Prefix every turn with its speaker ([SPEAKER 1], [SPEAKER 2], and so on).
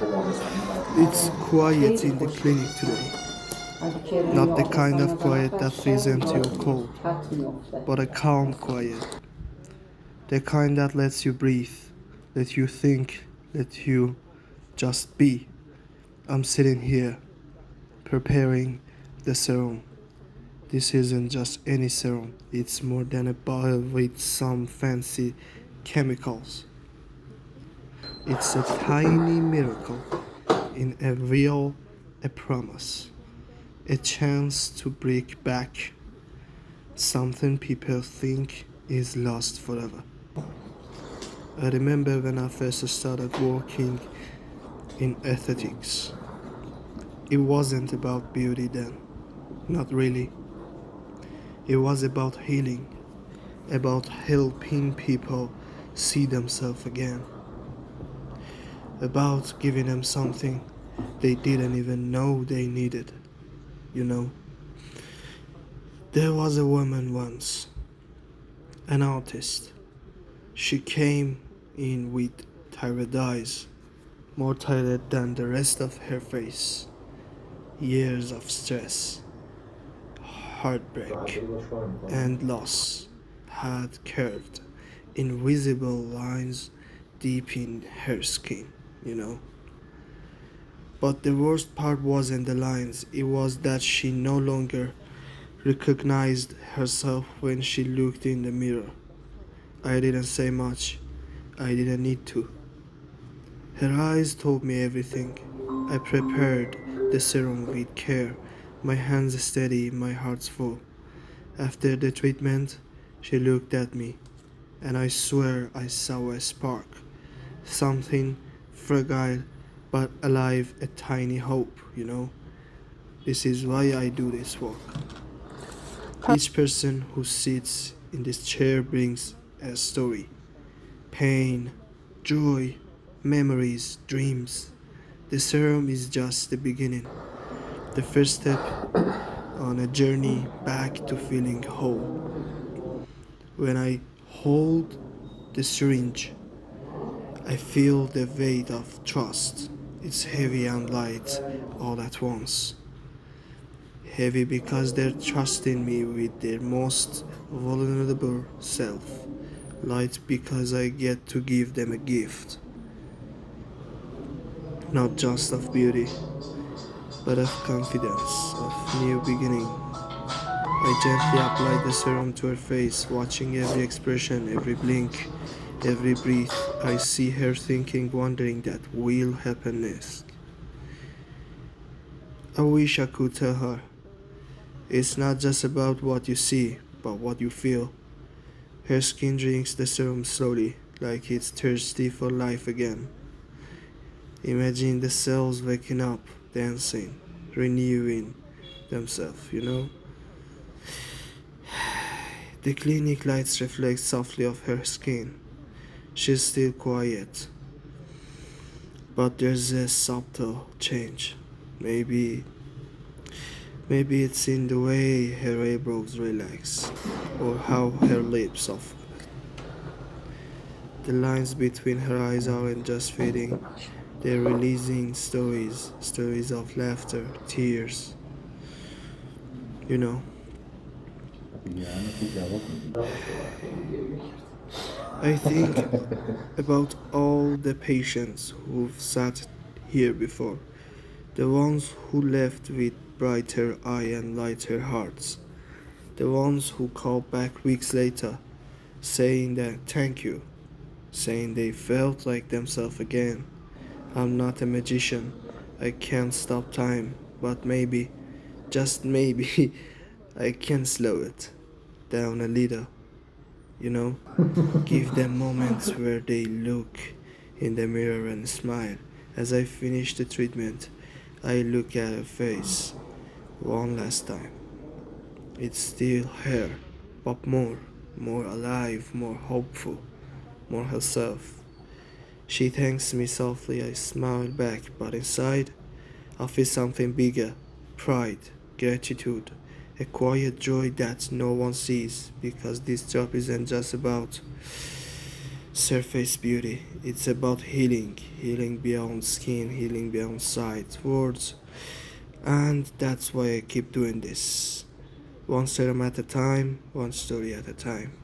[SPEAKER 1] It's quiet in the clinic today. Not the kind of quiet that freezes until cold, but a calm quiet. The kind that lets you breathe, let you think, let you just be. I'm sitting here, preparing the serum. This isn't just any serum, it's more than a bottle with some fancy chemicals. It's a tiny miracle in a real a promise, a chance to bring back something people think is lost forever. I remember when I first started working in aesthetics. It wasn't about beauty then, not really. It was about healing, about helping people see themselves again, about giving them something they didn't even know they needed, you know. There was a woman once, an artist. She came in with tired eyes, more tired than the rest of her face. Years of stress, heartbreak, and loss had curved invisible lines deep in her skin, you know. But the worst part wasn't the lines, it was that she no longer recognized herself when she looked in the mirror. I didn't say much, I didn't need to. Her eyes told me everything. I prepared the serum with care, my hands steady, my heart full. After the treatment, she looked at me, and I swear I saw a spark. Something fragile but alive, a tiny hope, you know. This is why I do this work. Each person who sits in this chair brings a story, pain, joy, memories, dreams. The serum is just the beginning, the first step on a journey back to feeling whole. When I hold the syringe, I feel the weight of trust. It's heavy and light all at once. Heavy because they're trusting me with their most vulnerable self. Light because I get to give them a gift, not just of beauty, but of confidence, of new beginning. I gently applied the serum to her face, watching every expression, every blink, every breath. I see her thinking, wondering that will happen next. I wish I could tell her. It's not just about what you see, but what you feel. Her skin drinks the serum slowly, like it's thirsty for life again. Imagine the cells waking up, dancing, renewing themselves, you know? The clinic lights reflect softly off her skin. She's still quiet, but there's a subtle change. Maybe maybe it's in the way her eyebrows relax or how her lips soften. The lines between her eyes aren't just fading, they're releasing stories, stories of laughter, tears, you know. I think about all the patients who've sat here before, the ones who left with brighter eye and lighter hearts, the ones who called back weeks later saying that thank you, saying they felt like themselves again. I'm not a magician, I can't stop time, but maybe, just maybe, I can slow it down a little, you know? Give them moments where they look in the mirror and smile. As I finish the treatment, I look at her face one last time. It's still her, but more alive, more hopeful, more herself. She thanks me softly, I smile back, but inside, I feel something bigger, pride, gratitude, a quiet joy that no one sees because this job isn't just about surface beauty. It's about healing, healing beyond skin, healing beyond sight, words, and that's why I keep doing this. One serum at a time, one story at a time.